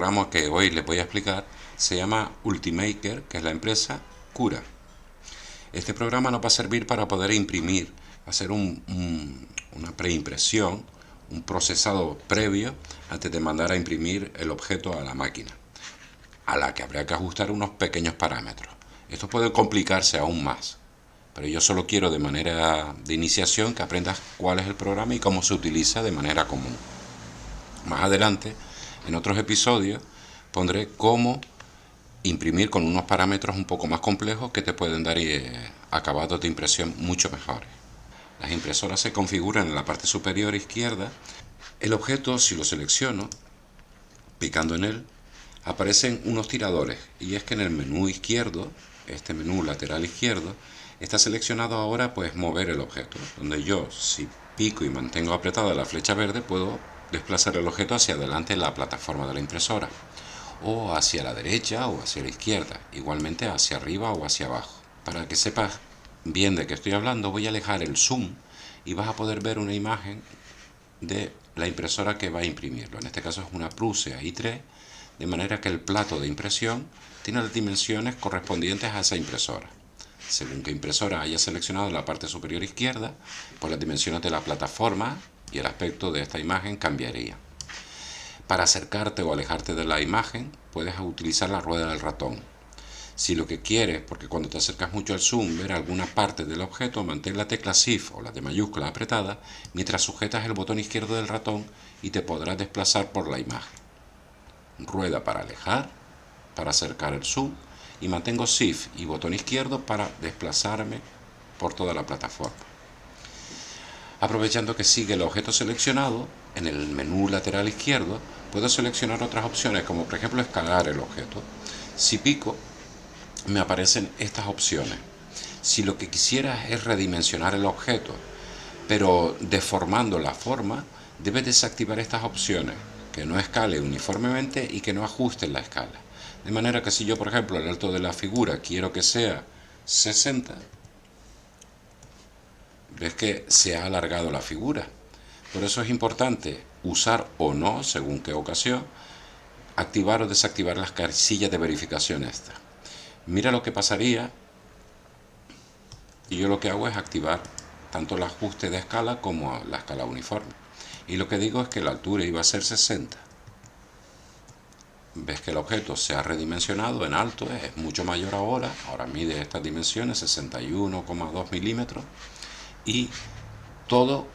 programa que hoy les voy a explicar se llama Ultimaker, que es la empresa Cura. Este programa nos va a servir para poder imprimir, hacer una preimpresión, un procesado previo antes de mandar a imprimir el objeto a la máquina, a la que habría que ajustar unos pequeños parámetros. Esto puede complicarse aún más, pero yo solo quiero de manera de iniciación que aprendas cuál es el programa y cómo se utiliza de manera común. Más adelante, en otros episodios, pondré cómo imprimir con unos parámetros un poco más complejos que te pueden dar acabados de impresión mucho mejores. Las impresoras se configuran en la parte superior izquierda. El objeto, si lo selecciono, picando en él, aparecen unos tiradores, y es que en el menú izquierdo, este menú lateral izquierdo, está seleccionado ahora pues mover el objeto, donde yo, si pico y mantengo apretada la flecha verde, puedo desplazar el objeto hacia adelante en la plataforma de la impresora, o hacia la derecha o hacia la izquierda, igualmente hacia arriba o hacia abajo. Para que sepas bien de qué estoy hablando, voy a alejar el zoom y vas a poder ver una imagen de la impresora que va a imprimirlo. En este caso es una Prusa i3, de manera que el plato de impresión tiene las dimensiones correspondientes a esa impresora. Según que impresora haya seleccionado en la parte superior izquierda, pues las dimensiones de la plataforma y el aspecto de esta imagen cambiaría. Para acercarte o alejarte de la imagen, puedes utilizar la rueda del ratón. Si lo que quieres, porque cuando te acercas mucho al zoom, ver alguna parte del objeto, mantén la tecla Shift o la de mayúscula apretada mientras sujetas el botón izquierdo del ratón y te podrás desplazar por la imagen. Rueda para alejar, para acercar el zoom, y mantengo Shift y botón izquierdo para desplazarme por toda la plataforma. Aprovechando que sigue el objeto seleccionado, en el menú lateral izquierdo puedo seleccionar otras opciones, como por ejemplo escalar el objeto. Si pico, me aparecen estas opciones. Si lo que quisieras es redimensionar el objeto, pero deformando la forma, debes desactivar estas opciones, que no escale uniformemente y que no ajuste la escala. De manera que si yo, por ejemplo, el alto de la figura quiero que sea 60, ves que se ha alargado la figura. Por eso es importante usar o no, según qué ocasión, activar o desactivar las casillas de verificación esta. Mira lo que pasaría, y yo lo que hago es activar tanto el ajuste de escala como la escala uniforme. Y lo que digo es que la altura iba a ser 60. Ves que el objeto se ha redimensionado en alto, es mucho mayor ahora mide estas dimensiones, 61,2 milímetros, y todo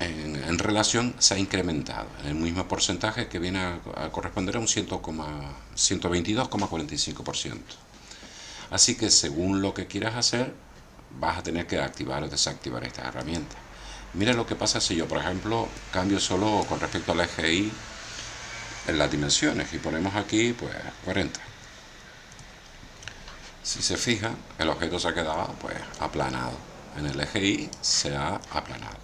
en relación se ha incrementado en el mismo porcentaje que viene a corresponder a un 122,45%. Así que según lo que quieras hacer, vas a tener que activar o desactivar estas herramientas. Mira lo que pasa si yo, por ejemplo, cambio solo con respecto al eje Y en las dimensiones y ponemos aquí pues 40. Si se fijan, el objeto se ha quedado pues aplanado. En el eje Y se ha aplanado.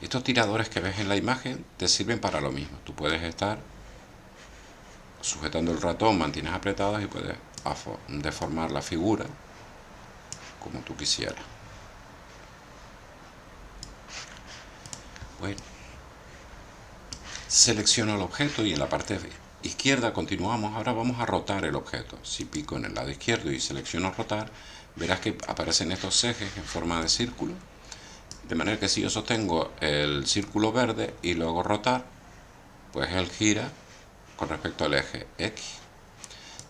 Estos tiradores que ves en la imagen te sirven para lo mismo. Tú puedes estar sujetando el ratón, mantienes apretados y puedes deformar la figura como tú quisieras. Bueno, selecciono el objeto y en la parte izquierda continuamos. Ahora vamos a rotar el objeto. Si pico en el lado izquierdo y selecciono rotar, verás que aparecen estos ejes en forma de círculo. De manera que si yo sostengo el círculo verde y lo hago rotar, pues él gira con respecto al eje X.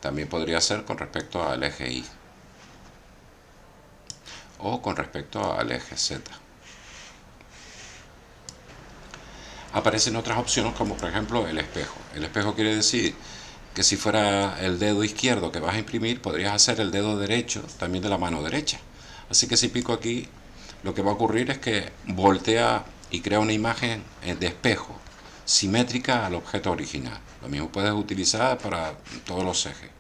También podría ser con respecto al eje Y o con respecto al eje Z. Aparecen otras opciones como por ejemplo el espejo. El espejo quiere decir que si fuera el dedo izquierdo que vas a imprimir, podrías hacer el dedo derecho también de la mano derecha. Así que si pico aquí, lo que va a ocurrir es que voltea y crea una imagen de espejo simétrica al objeto original. Lo mismo puedes utilizar para todos los ejes.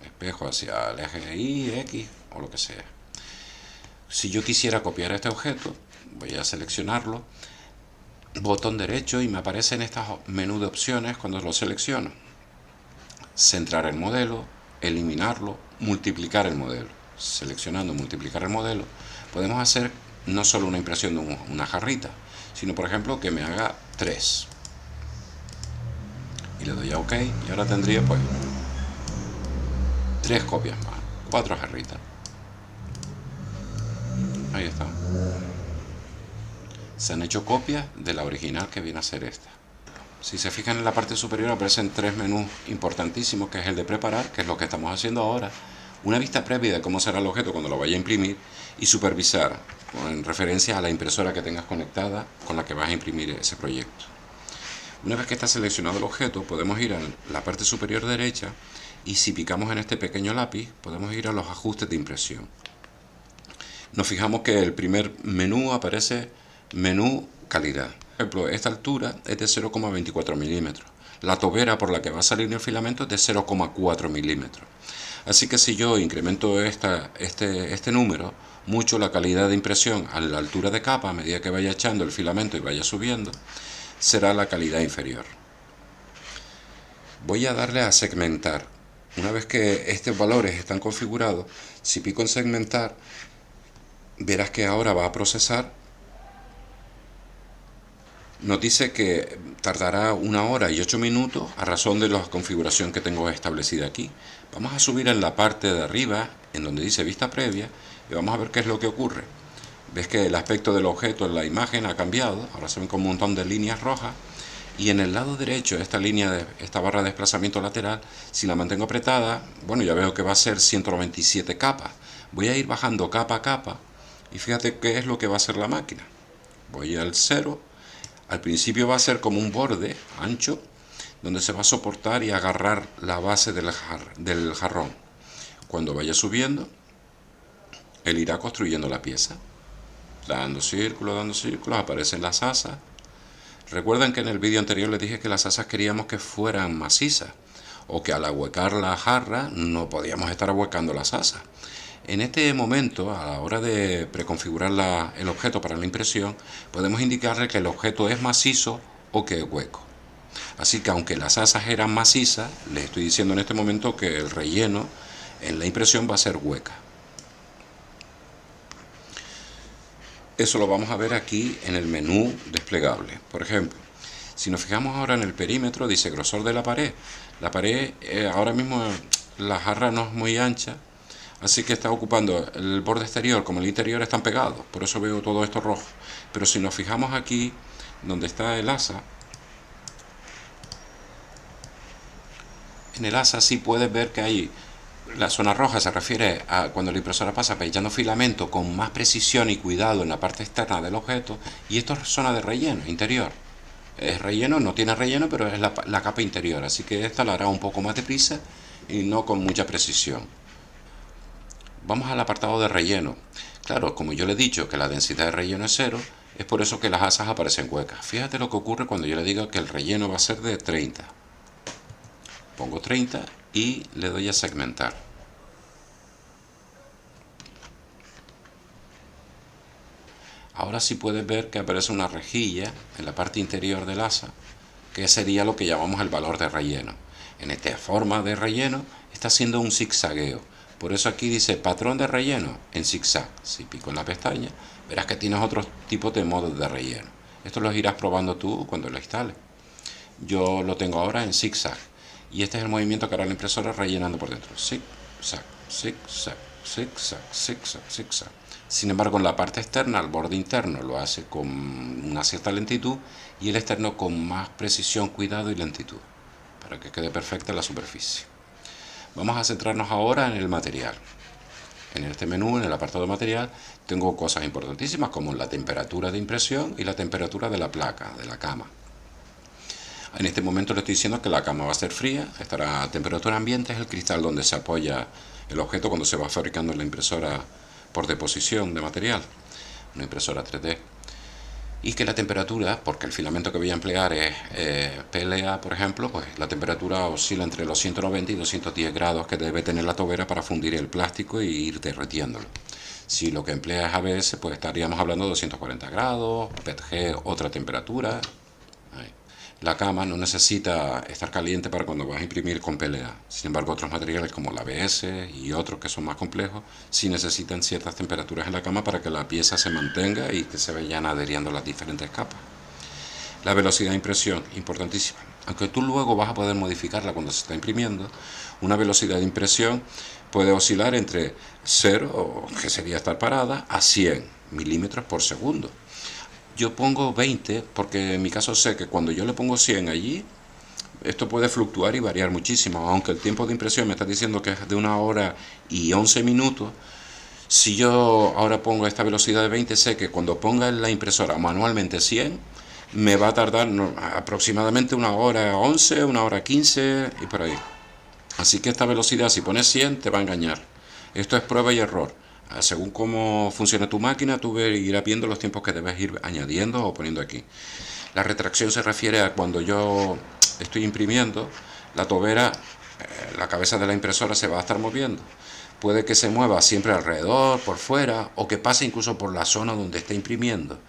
Espejo hacia el eje Y, X o lo que sea. Si yo quisiera copiar este objeto, voy a seleccionarlo, botón derecho, y me aparecen estos menú de opciones cuando lo selecciono. Centrar el modelo, eliminarlo, multiplicar el modelo. Seleccionando multiplicar el modelo, podemos hacer no solo una impresión de una jarrita, sino por ejemplo que me haga 3. y le doy a OK, y ahora tendría pues 3 copias más, 4 jarritas. Ahí está. Se han hecho copias de la original, que viene a ser esta. Si se fijan, en la parte superior aparecen 3 menús importantísimos, que es el de preparar, que es lo que estamos haciendo ahora, una vista previa de cómo será el objeto cuando lo vaya a imprimir, y supervisar, en referencia a la impresora que tengas conectada con la que vas a imprimir ese proyecto. Una vez que está seleccionado el objeto, podemos ir a la parte superior derecha, y si picamos en este pequeño lápiz, podemos ir a los ajustes de impresión. Nos fijamos que el primer menú aparece menú calidad. Por ejemplo, esta altura es de 0,24 milímetros. La tobera por la que va a salir el filamento es de 0,4 milímetros. Así que si yo incremento este número mucho, la calidad de impresión a la altura de capa, a medida que vaya echando el filamento y vaya subiendo, será la calidad inferior. Voy a darle a segmentar. Una vez que estos valores están configurados, si pico en segmentar, verás que ahora va a procesar. Nos dice que tardará 1 hora y 8 minutos a razón de la configuración que tengo establecida aquí. Vamos a subir en la parte de arriba, en donde dice vista previa, y vamos a ver qué es lo que ocurre. Ves que el aspecto del objeto en la imagen ha cambiado, ahora se ven como un montón de líneas rojas, y en el lado derecho esta barra de desplazamiento lateral, si la mantengo apretada, bueno, ya veo que va a ser 197 capas. Voy a ir bajando capa a capa, y fíjate qué es lo que va a hacer la máquina. Voy al 0. Al principio va a ser como un borde ancho, donde se va a soportar y agarrar la base del jarrón. Cuando vaya subiendo, él irá construyendo la pieza. Dando círculos, aparecen las asas. Recuerden que en el vídeo anterior les dije que las asas queríamos que fueran macizas, o que al ahuecar la jarra no podíamos estar ahuecando las asas. En este momento, a la hora de preconfigurar el objeto para la impresión, podemos indicarle que el objeto es macizo o que es hueco. Así que aunque las asas eran macizas, les estoy diciendo en este momento que el relleno en la impresión va a ser hueca. Eso lo vamos a ver aquí en el menú desplegable. Por ejemplo, si nos fijamos ahora en el perímetro, dice grosor de la pared. La pared, ahora mismo la jarra no es muy ancha, así que está ocupando el borde exterior como el interior, están pegados, por eso veo todo esto rojo. Pero si nos fijamos aquí, donde está el asa, en el asa sí puedes ver que hay, la zona roja se refiere a cuando la impresora pasa pellizcando filamento con más precisión y cuidado en la parte externa del objeto, y esto es zona de relleno interior. Es relleno, no tiene relleno, pero es la capa interior, así que esta la hará un poco más deprisa y no con mucha precisión. Vamos al apartado de relleno. Claro, como yo le he dicho que la densidad de relleno es 0, es por eso que las asas aparecen huecas. Fíjate lo que ocurre cuando yo le digo que el relleno va a ser de 30. Pongo 30 y le doy a segmentar. Ahora sí puedes ver que aparece una rejilla en la parte interior del asa, que sería lo que llamamos el valor de relleno. En esta forma de relleno está haciendo un zigzagueo. Por eso aquí dice patrón de relleno en zigzag. Si pico en la pestaña, verás que tienes otros tipos de modos de relleno. Esto los irás probando tú cuando lo instales. Yo lo tengo ahora en zigzag. Y este es el movimiento que hará la impresora rellenando por dentro. Zigzag, zigzag, zigzag, zigzag, zigzag. Sin embargo, en la parte externa, el borde interno lo hace con una cierta lentitud y el externo con más precisión, cuidado y lentitud, para que quede perfecta la superficie. Vamos a centrarnos ahora en el material. En este menú, en el apartado de material, tengo cosas importantísimas como la temperatura de impresión y la temperatura de la placa, de la cama. En este momento le estoy diciendo que la cama va a ser fría, estará a temperatura ambiente, es el cristal donde se apoya el objeto cuando se va fabricando en la impresora por deposición de material, una impresora 3D. Y que la temperatura, porque el filamento que voy a emplear es PLA, por ejemplo, pues la temperatura oscila entre los 190 y 210 grados que debe tener la tobera para fundir el plástico y ir derritiéndolo. Si lo que emplea es ABS, pues estaríamos hablando de 240 grados, PETG otra temperatura. La cama no necesita estar caliente para cuando vas a imprimir con PLA. Sin embargo, otros materiales como la ABS y otros que son más complejos sí necesitan ciertas temperaturas en la cama para que la pieza se mantenga y que se vayan adheriendo las diferentes capas. La velocidad de impresión, importantísima. aunque tú luego vas a poder modificarla cuando se está imprimiendo, una velocidad de impresión puede oscilar entre 0, que sería estar parada, a 100 milímetros por segundo. Yo pongo 20 porque en mi caso sé que cuando yo le pongo 100 allí, esto puede fluctuar y variar muchísimo, aunque el tiempo de impresión me está diciendo que es de 1 hora y 11 minutos. Si yo ahora pongo esta velocidad de 20, sé que cuando ponga en la impresora manualmente 100, me va a tardar aproximadamente 1 hora 11, 1 hora 15 y por ahí. Así que esta velocidad, si pones 100, te va a engañar. Esto es prueba y error. Según cómo funcione tu máquina, tú irás viendo los tiempos que debes ir añadiendo o poniendo aquí. La retracción se refiere a cuando yo estoy imprimiendo, la tobera, la cabeza de la impresora se va a estar moviendo. Puede que se mueva siempre alrededor, por fuera, o que pase incluso por la zona donde está imprimiendo.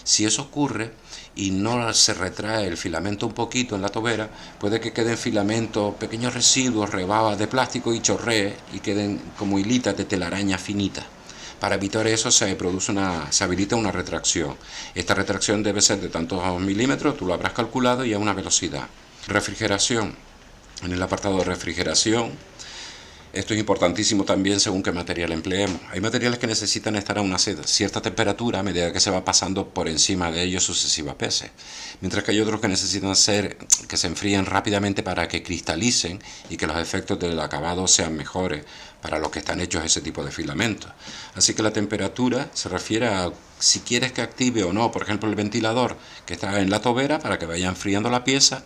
Si eso ocurre y no se retrae el filamento un poquito en la tobera, puede que queden filamentos, pequeños residuos, rebabas de plástico y chorree y queden como hilitas de telaraña finita. Para evitar eso se habilita una retracción. Esta retracción debe ser de tantos milímetros, tú lo habrás calculado, y a una velocidad. Refrigeración. En el apartado de refrigeración, esto es importantísimo también según qué material empleemos. Hay materiales que necesitan estar a una cierta temperatura a medida que se va pasando por encima de ellos sucesivas veces. Mientras que hay otros que necesitan que se enfríen rápidamente para que cristalicen y que los efectos del acabado sean mejores para los que están hechos ese tipo de filamentos. Así que la temperatura se refiere a si quieres que active o no, por ejemplo, el ventilador que está en la tobera para que vaya enfriando la pieza,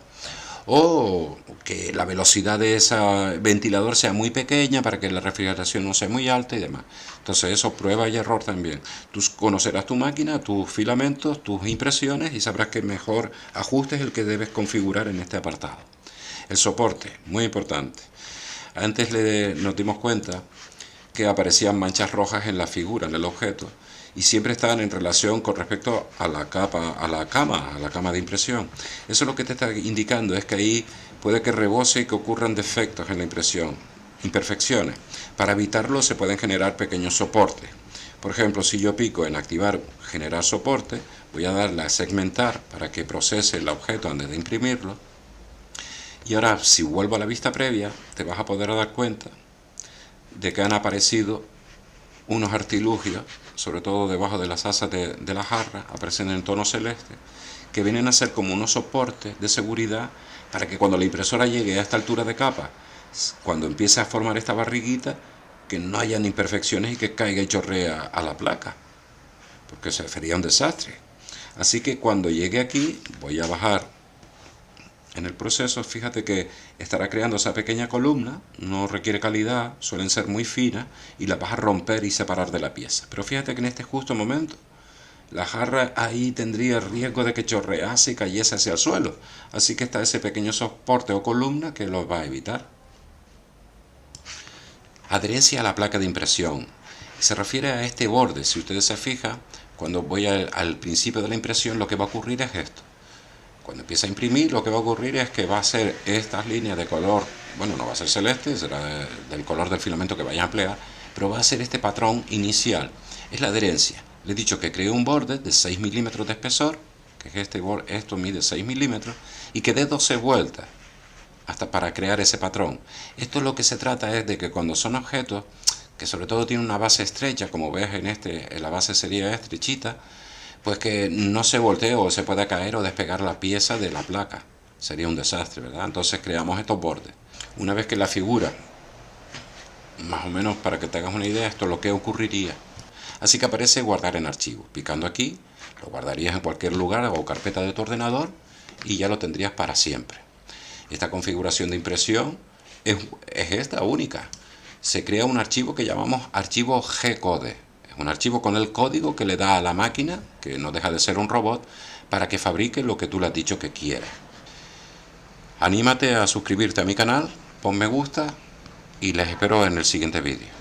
o que la velocidad de ese ventilador sea muy pequeña para que la refrigeración no sea muy alta y demás. Entonces eso, prueba y error también. Tú conocerás tu máquina, tus filamentos, tus impresiones y sabrás qué mejor ajuste es el que debes configurar en este apartado. El soporte, muy importante. Antes nos dimos cuenta que aparecían manchas rojas en la figura, en el objeto, y siempre estaban en relación con respecto a la cama de impresión. Eso lo que te está indicando es que ahí puede que rebose y que ocurran defectos en la impresión, imperfecciones. Para evitarlo se pueden generar pequeños soportes. Por ejemplo, si yo pico en activar generar soporte, voy a darle a segmentar para que procese el objeto antes de imprimirlo. Y ahora, si vuelvo a la vista previa, te vas a poder dar cuenta de que han aparecido unos artilugios, sobre todo debajo de las asas de la jarra, aparecen en tono celeste, que vienen a ser como unos soportes de seguridad para que cuando la impresora llegue a esta altura de capa, cuando empiece a formar esta barriguita, que no hayan imperfecciones y que caiga y chorrea a la placa, porque sería un desastre. Así que cuando llegue aquí, voy a bajar en el proceso. Fíjate que estará creando esa pequeña columna, no requiere calidad, suelen ser muy finas y la vas a romper y separar de la pieza. Pero fíjate que en este justo momento la jarra ahí tendría riesgo de que chorrease y cayese hacia el suelo, así que está ese pequeño soporte o columna que lo va a evitar. Adherencia a la placa de impresión. Se refiere a este borde. Si ustedes se fijan, cuando voy al principio de la impresión, lo que va a ocurrir es esto. Cuando empieza a imprimir, lo que va a ocurrir es que va a ser estas líneas de color, bueno, no va a ser celeste, será del color del filamento que vaya a emplear, pero va a ser este patrón inicial. Es la adherencia. Le he dicho que cree un borde de 6 milímetros de espesor, que es este borde, esto mide 6 milímetros, y que dé 12 vueltas hasta para crear ese patrón. Esto lo que se trata es de que cuando son objetos que sobre todo tienen una base estrecha, como ves en la base sería estrechita, pues que no se voltee o se pueda caer o despegar la pieza de la placa. Sería un desastre, ¿verdad? Entonces creamos estos bordes. Una vez que la figura, más o menos para que te hagas una idea, esto es lo que ocurriría. Así que aparece guardar en archivo. Picando aquí, lo guardarías en cualquier lugar o carpeta de tu ordenador y ya lo tendrías para siempre. Esta configuración de impresión es esta única. Se crea un archivo que llamamos archivo G-code. Es un archivo con el código que le da a la máquina, que no deja de ser un robot, para que fabrique lo que tú le has dicho que quiere. Anímate a suscribirte a mi canal, pon me gusta y les espero en el siguiente vídeo.